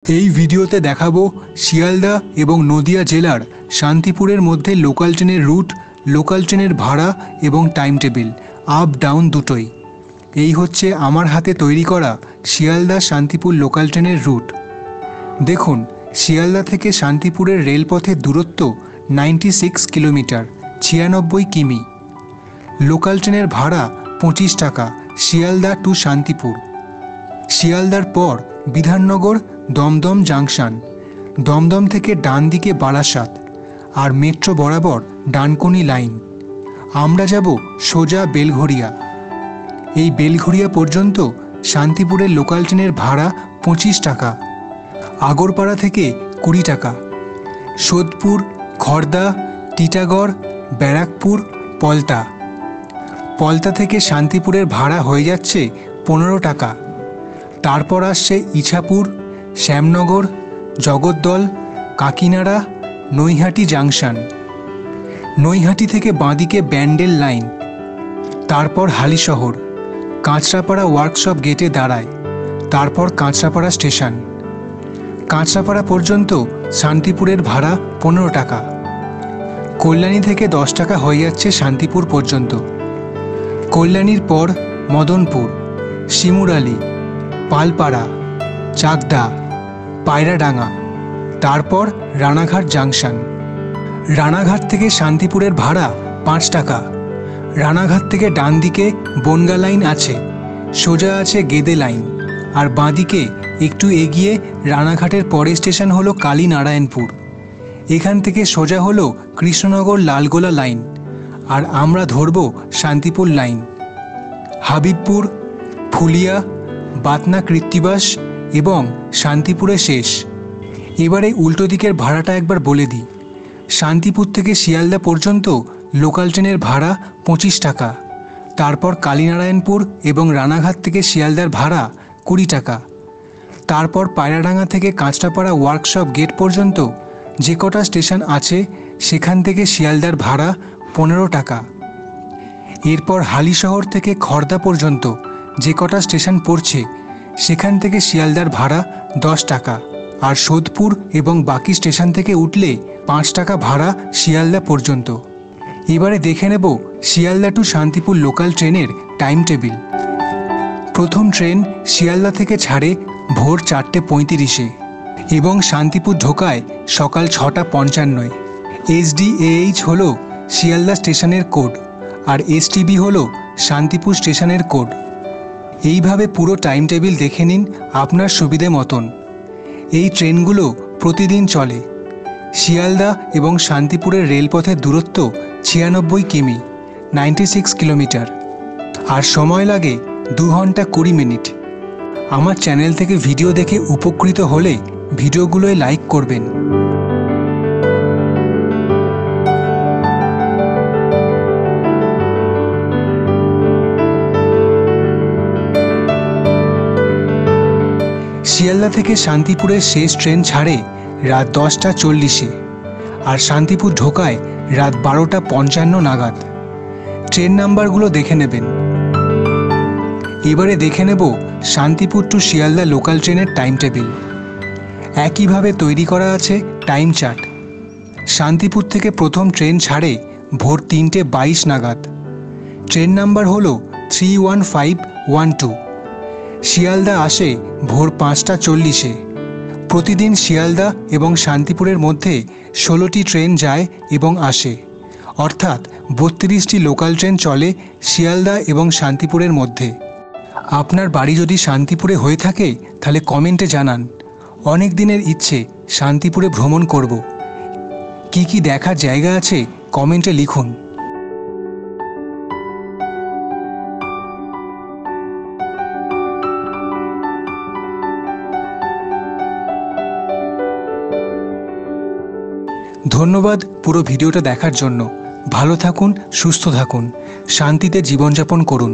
এই ভিডিওতে দেখাবো শিয়ালদা এবং নদিয়া জেলার শান্তিপুরের মধ্যে লোকাল ট্রেনের রুট, লোকাল ট্রেনের ভাড়া এবং টাইম টেবিল, আপ ডাউন দুটোই। এই হচ্ছে আমার হাতে তৈরি করা শিয়ালদা শান্তিপুর লোকাল ট্রেনের রুট। দেখুন, শিয়ালদা থেকে শান্তিপুরের রেলপথের দূরত্ব 96 কিলোমিটার, 96 কিমি। লোকাল ট্রেনের ভাড়া 25 টাকা, শিয়ালদা টু শান্তিপুর। শিয়ালদার পর বিধাননগর, দমদম জাংশন, দমদম থেকে ডান দিকে বারাসাত, আর মেট্রো বরাবর ডানকুনি লাইন। আমরা যাব সোজা বেলঘরিয়া। এই বেলঘরিয়া পর্যন্ত শান্তিপুরের লোকাল ট্রেনের ভাড়া 25 টাকা, আগরপাড়া থেকে 20 টাকা। সোদপুর, খড়দা, টিটাগড়, ব্যারাকপুর, পলতা। পলতা থেকে শান্তিপুরের ভাড়া হয়ে যাচ্ছে 15 টাকা। তারপর আসছে ইছাপুর, শ্যামনগর, জগদ্দল, কাকিনাড়া, নৈহাটি জাংশন। নৈহাটি থেকে বাঁদিকে ব্যান্ডেল লাইন। তারপর হালিশহর, কাঁচরাপাড়া ওয়ার্কশপ গেটে দাঁড়ায়। তারপর কাঁচরাপাড়া স্টেশন। কাঁচরাপাড়া পর্যন্ত শান্তিপুরের ভাড়া 15 টাকা। কল্যাণী থেকে 10 টাকা হয়ে যাচ্ছে শান্তিপুর পর্যন্ত। কল্যাণীর পর মদনপুর, শিমুরালি, পালপাড়া, চাকদা, পায়রাডাঙ্গা, তারপর রানাঘাট জাংশন। রানাঘাট থেকে শান্তিপুরের ভাড়া 5 টাকা। রানাঘাট থেকে ডান দিকে বনগা লাইন আছে, সোজা আছে গেদে লাইন, আর বাঁদিকে একটু এগিয়ে রানাঘাটের পরের স্টেশন হলো কালীনারায়ণপুর। এখান থেকে সোজা হলো কৃষ্ণনগর লালগোলা লাইন, আর আমরা ধরব শান্তিপুর লাইন। হাবিবপুর, ফুলিয়া, বাতনা কৃত্তিবাস এবং শান্তিপুরে শেষ। এবারে উল্টো দিকের ভাড়াটা একবার বলে দিই। শান্তিপুর থেকে শিয়ালদা পর্যন্ত লোকাল ট্রেনের ভাড়া 25 টাকা। তারপর কালীনারায়ণপুর এবং রানাঘাট থেকে শিয়ালদার ভাড়া 20 টাকা। তারপর পায়রাডাঙ্গা থেকে কাঁচরাপাড়া ওয়ার্কশপ গেট পর্যন্ত যে কটা স্টেশন আছে সেখান থেকে শিয়ালদার ভাড়া 15 টাকা। এরপর হালিশহর থেকে খড়দা পর্যন্ত যে কটা স্টেশন পড়ছে সেখান থেকে শিয়ালদার ভাড়া 10 টাকা। আর সোদপুর এবং বাকি স্টেশন থেকে উঠলে 5 টাকা ভাড়া শিয়ালদা পর্যন্ত। এবারে দেখে নেব শিয়ালদা টু শান্তিপুর লোকাল ট্রেনের টাইম টেবিল। প্রথম ট্রেন শিয়ালদা থেকে ছাড়ে ভোর 4:35 এবং শান্তিপুর ঢোকায় সকাল 6:55। SDAH হলো শিয়ালদা স্টেশনের কোড, আর STB হলো শান্তিপুর স্টেশনের কোড। এইভাবে পুরো টাইম টেবিল দেখে নিন আপনার সুবিধে মতন। এই ট্রেনগুলো প্রতিদিন চলে। শিয়ালদা এবং শান্তিপুরের রেলপথের দূরত্ব 96 কিমি, 96 কিলোমিটার, আর সময় লাগে 2 ঘন্টা 20 মিনিট। আমার চ্যানেল থেকে ভিডিও দেখে উপকৃত হলে ভিডিওগুলোয় লাইক করবেন। শিয়ালদা থেকে শান্তিপুরের শেষ ট্রেন ছাড়ে রাত 10:40, আর শান্তিপুর ঢোকায় রাত 12:55 নাগাদ। ট্রেন নাম্বারগুলো দেখে নেবেন। এবারে দেখে নেব শান্তিপুর টু শিয়ালদা লোকাল ট্রেনের টাইম টেবিল। একইভাবে তৈরি করা আছে টাইম চার্ট। শান্তিপুর থেকে প্রথম ট্রেন ছাড়ে ভোর 3:22 নাগাদ। ট্রেন নাম্বার হলো 31512। শিয়ালদা আসে ভোর 5:40। প্রতিদিন শিয়ালদা এবং শান্তিপুরের মধ্যে 16টি ট্রেন যায় এবং আসে, অর্থাৎ 32টি লোকাল ট্রেন চলে শিয়ালদা এবং শান্তিপুরের মধ্যে। আপনার বাড়ি যদি শান্তিপুরে হয়ে থাকে তাহলে কমেন্টে জানান। অনেক দিনের ইচ্ছে শান্তিপুরে ভ্রমণ করব। কি কি দেখার জায়গা আছে কমেন্টে লিখুন। ধন্যবাদ পুরো ভিডিওটা দেখার জন্য। ভালো থাকুন, সুস্থ থাকুন, শান্তিতে জীবনযাপন করুন।